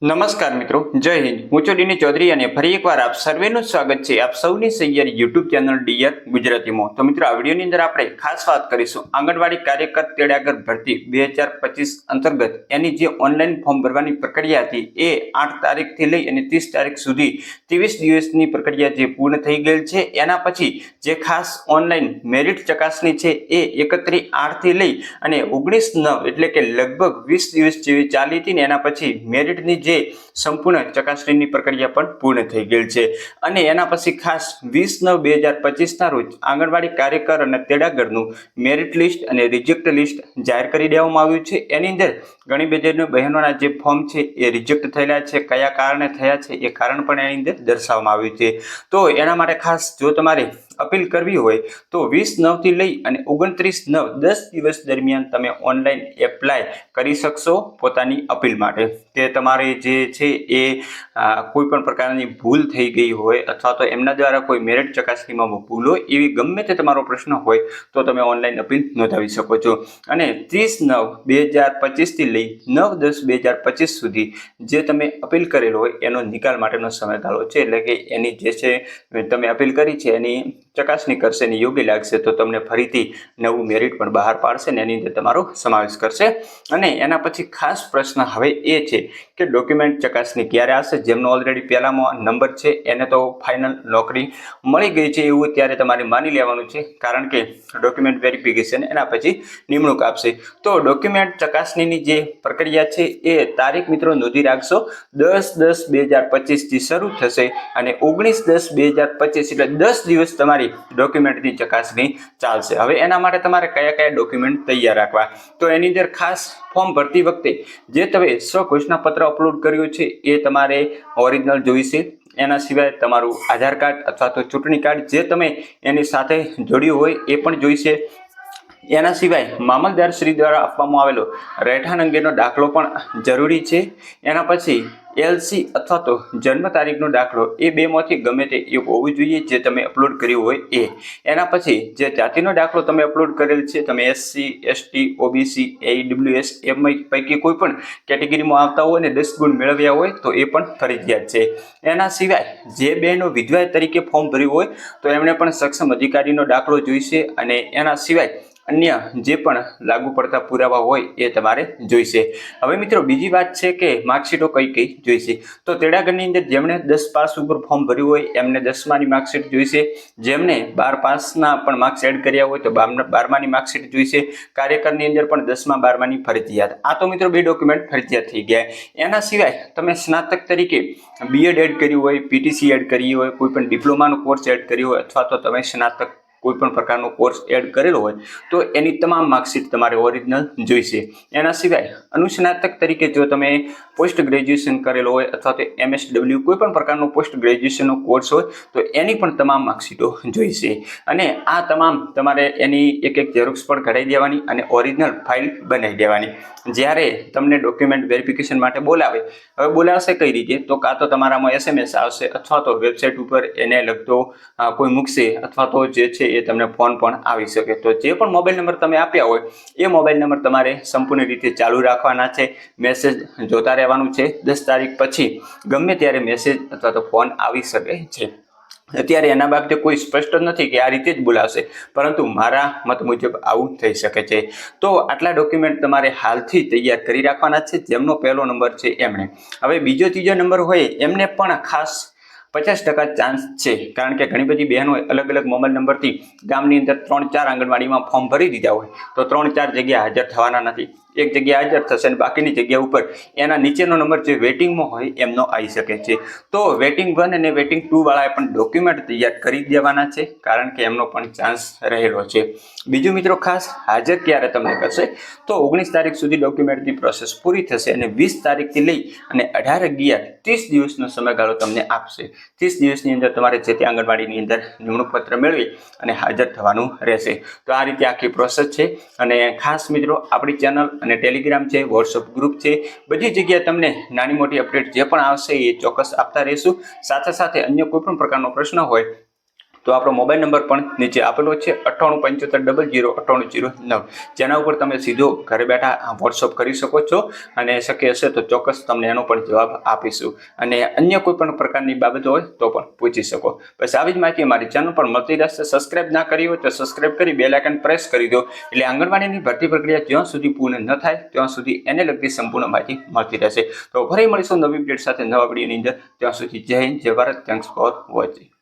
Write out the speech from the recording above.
નમસ્કાર મિત્રો, જય હિન્દ. હું છું ડીની ચૌધરી અને ફરી એકવાર આપ સર્વેનું સ્વાગત છે આપ સૌની સૈયર યુટ્યુબ ચેનલ ડીયર ગુજરાતીમાં. તો મિત્રો, આ વિડીયોની અંદર આપણે ખાસ વાત કરીશું આંગણવાડી કાર્યકર તેડાગર ભરતી 2025 અંતર્ગત એની જે ઓનલાઈન ફોર્મ ભરવાની પ્રક્રિયા હતી એ 8 તારીખથી લઈ અને 30 તારીખ સુધી 23 દિવસની પ્રક્રિયા જે પૂર્ણ થઈ ગયેલ છે. એના પછી જે ખાસ ઓનલાઈન મેરિટ ચકાસણી છે એ 31/8 થી લઈ અને 19/9 એટલે કે લગભગ 20 દિવસ જેવી ચાલી હતી ને એના પછી મેરિટની જે સંપૂર્ણ ચકાસણીની પ્રક્રિયા પણ પૂર્ણ થઈ ગયેલ છે. અને એના પછી ખાસ 20/9/2025 ના રોજ આંગણવાડી કાર્યકર અને તેડાગરનું મેરિટ લિસ્ટ અને રિજેક્ટ લિસ્ટ જાહેર કરી દેવામાં આવ્યું છે. એની અંદર ઘણી બધી બહેનોના જે ફોર્મ છે એ રિજેક્ટ થયેલા છે, કયા કારણે થયા છે એ કારણ પણ એની અંદર દર્શાવવામાં આવ્યું છે. તો એના માટે ખાસ જો તમારે અપીલ કરવી હોય તો 20/9 થી લઈ અને 29/9 10 દિવસ દરમિયાન તમે ઓનલાઈન એપ્લાય કરી શકશો પોતાની અપીલ માટે. તે તમારે જે છે એ કોઈ પણ પ્રકારની ભૂલ થઈ ગઈ હોય અથવા તો એમના દ્વારા કોઈ મેરિટ ચકાસણીમાં ભૂલ હોય એવી ગમે તે તમારો પ્રશ્ન હોય તો તમે ઓનલાઈન અપીલ નોંધાવી શકો છો. અને 30/9/2025 થી લઈ 9/10/2025 સુધી જે તમે અપીલ કરેલો હોય એનો નિકાલ માટેનો સમયગાળો છે. એટલે કે એની જે છે તમે અપીલ કરી છે એની ચકાસણી કરશે ને યોગ્ય લાગશે તો તમને ફરીથી નવું મેરિટ પણ બહાર પાડશે ને એની અંદર તમારો સમાવેશ કરશે. અને એના પછી ખાસ પ્રશ્ન હવે એ છે કે ડોક્યુમેન્ટ ચકાસણી ક્યારે આવશે. જેમનો ઓલરેડી પહેલામાં નંબર છે એને તો ફાઇનલ નોકરી મળી ગઈ છે એવું ત્યારે તમારે માની લેવાનું છે, કારણ કે ડોક્યુમેન્ટ વેરિફિકેશન એના પછી નિમણૂક આપશે. તો ડોક્યુમેન્ટ ચકાસણીની જે પ્રક્રિયા છે એ તારીખ મિત્રો નોંધી રાખશો. 10/10/2025 થી શરૂ થશે અને 19/10/2025 એટલે 10 દિવસ તમારી ડોક્યુમેન્ટની ચકાસણી ચાલશે. હવે એના માટે તમારે કયા કયા ડોક્યુમેન્ટ તૈયાર રાખવા, તો એની અંદર ખાસ ફોર્મ ભરતી વખતે જે તમે સ્વઘોષણાપત્ર અપલોડ કર્યું છે એ તમારે ઓરિજિનલ જોઈશે. એના સિવાય તમારું આધાર કાર્ડ અથવા તો ચૂંટણી કાર્ડ જે તમે એની સાથે જોડ્યું હોય એ પણ જોઈશે. એના સિવાય મામલતદાર શ્રી દ્વારા આપવામાં આવેલો રહેઠાણ અંગેનો દાખલો પણ જરૂરી છે. એના પછી LC અથવા તો જન્મ તારીખનો દાખલો એ બેમાંથી ગમે તે એક હોવું જોઈએ જે તમે અપલોડ કર્યું હોય એ. એના પછી જે જાતિનો દાખલો તમે અપલોડ કરેલ છે, તમે SC ST OBC AWS એમ પૈકી કોઈ પણ કેટેગરીમાં આવતા હોય ને 10 ગુણ મેળવ્યા હોય તો એ પણ ફરજિયાત છે. એના સિવાય જે બહેનો વિધવા તરીકે ફોર્મ ભર્યું હોય તો એમણે પણ સક્ષમ અધિકારીનો દાખલો જોઈશે. અને એના સિવાય અન્ય જે પણ લાગુ પડતા પુરાવા હોય એ તમારે જોઈશે. હવે મિત્રો, બીજી વાત છે કે માર્કશીટો કઈ કઈ જોઈશે. તો તેડાગરની અંદર જેમણે 10 પાસ ઉપર ફોર્મ ભર્યું હોય એમને 10માની માર્કશીટ જોઈશે. જેમણે 12 પાસના પણ માર્ક્સ એડ કર્યા હોય તો 12માની માર્કશીટ જોઈશે. કાર્યકરની અંદર પણ 10મા 12માની ફરજિયાત. આ તો મિત્રો 2 ડોક્યુમેન્ટ ફરજિયાત થઈ ગયા. એના સિવાય તમે સ્નાતક તરીકે BEd એડ કર્યું હોય, PTC એડ કરી હોય, કોઈ પણ ડિપ્લોમાનો કોર્સ એડ કર્યો હોય અથવા તો તમે સ્નાતક કોઈ પણ પ્રકારનો કોર્સ એડ કરેલો હોય તો એની તમામ માર્કશીટ તમારે ઓરિજિનલ જોઈશે. એના સિવાય અનુસ્નાતક તરીકે જો તમે પોસ્ટ ગ્રેજ્યુએશન કરેલો હોય અથવા તો MSW કોઈ પણ પ્રકારનો પોસ્ટ ગ્રેજ્યુએશનનો કોર્સ હોય તો એની પણ તમામ માર્કશીટો જોઈશે. અને આ તમામ તમારે એની એક ઝેરોક્ષ પણ કઢાવી દેવાની અને ઓરિજિનલ ફાઇલ બનાવી દેવાની. જ્યારે તમને ડોક્યુમેન્ટ વેરિફિકેશન માટે બોલાવે, હવે બોલાવશે કઈ રીતે, તો કાં તો તમારામાં SMS આવશે અથવા તો વેબસાઇટ ઉપર એને લગતો કોઈ મૂકશે અથવા તો જે છે એ તમને ફોન પણ આવી શકે. તો જે પણ મોબાઈલ નંબર તમે આપ્યા હોય એ મોબાઈલ નંબર તમારે સંપૂર્ણ રીતે ચાલુ રાખવાના છે. મેસેજ જોતા રહેવાનું છે. 10 તારીખ પછી ગમે ત્યારે મેસેજ અથવા તો ફોન આવી શકે છે. અત્યારે એના બાબતે કોઈ સ્પષ્ટ નથી કે આ રીતે જ બોલાવશે, પરંતુ મારા મત મુજબ આવું થઈ શકે છે. તો આટલા ડોક્યુમેન્ટ તમારે હાલથી તૈયાર કરી રાખવાના છે. જેમનો પહેલો નંબર છે એમણે. હવે બીજો ત્રીજો નંબર હોય એમને પણ ખાસ 50% ચાન્સ છે, કારણ કે ઘણી બધી બહેનો અલગ અલગ મોબાઈલ નંબરથી ગામની અંદર 3-4 આંગણવાડીમાં ફોર્મ ભરી દીધા હોય તો 3-4 જગ્યા હાજર થવાના નથી. એક જગ્યા હાજર થશે અને બાકીની જગ્યા ઉપર એના નીચેનો નંબર જે વેટિંગમાં હોય એમનો આવી શકે છે. તો વેટિંગ 1 અને વેટિંગ 2 વાળાએ પણ ડોક્યુમેન્ટ તૈયાર કરી દેવાના છે, કારણ કે એમનો પણ ચાન્સ રહેલો છે. બીજું મિત્રો, ખાસ હાજર ક્યારે તમને કરશે, તો 19 તારીખ સુધી ડોક્યુમેન્ટની પ્રોસેસ પૂરી થશે અને 20 તારીખથી લઈ અને 18/11 30 દિવસનો સમયગાળો તમને આપશે. 30 દિવસની અંદર તમારે જે તે આંગણવાડીની અંદર નિમણૂક પત્ર મેળવી અને હાજર થવાનું રહેશે. તો આ રીતે આખી પ્રોસેસ છે. અને ખાસ મિત્રો, આપણી ચેનલ અને ટેલિગ્રામ છે, વોટ્સઅપ ગ્રુપ છે, બધી જગ્યાએ તમને નાની મોટી અપડેટ જે પણ આવશે એ ચોક્કસ આપતા રહીશું. સાથે સાથે અન્ય કોઈ પણ પ્રકારનો પ્રશ્ન હોય તો આપણો મોબાઈલ નંબર પણ નીચે આપેલો છે 9875009809, જેના ઉપર તમે સીધો ઘરે બેઠા વોટ્સઅપ કરી શકો છો અને શક્ય હશે તો ચોક્કસ તમને એનો પણ જવાબ આપીશું. અને અન્ય કોઈ પણ પ્રકારની બાબતો હોય તો પણ પૂછી શકો. બસ આવી જ માહિતી મારી ચેનલ પર મળતી રહેશે. સબસ્ક્રાઇબ ના કરી હોય તો સબસ્ક્રાઇબ કરી બેલ આઇકન પ્રેસ કરી દો, એટલે આંગણવાડીની ભરતી પ્રક્રિયા જ્યાં સુધી પૂર્ણ ન થાય ત્યાં સુધી એને લગતી સંપૂર્ણ માહિતી મળતી રહેશે. તો ફરી મળીશું નવી અપડેટ સાથે નવા વિડીયોની અંદર. ત્યાં સુધી જય હિન્દ, જય ભારત. Thanks for watching.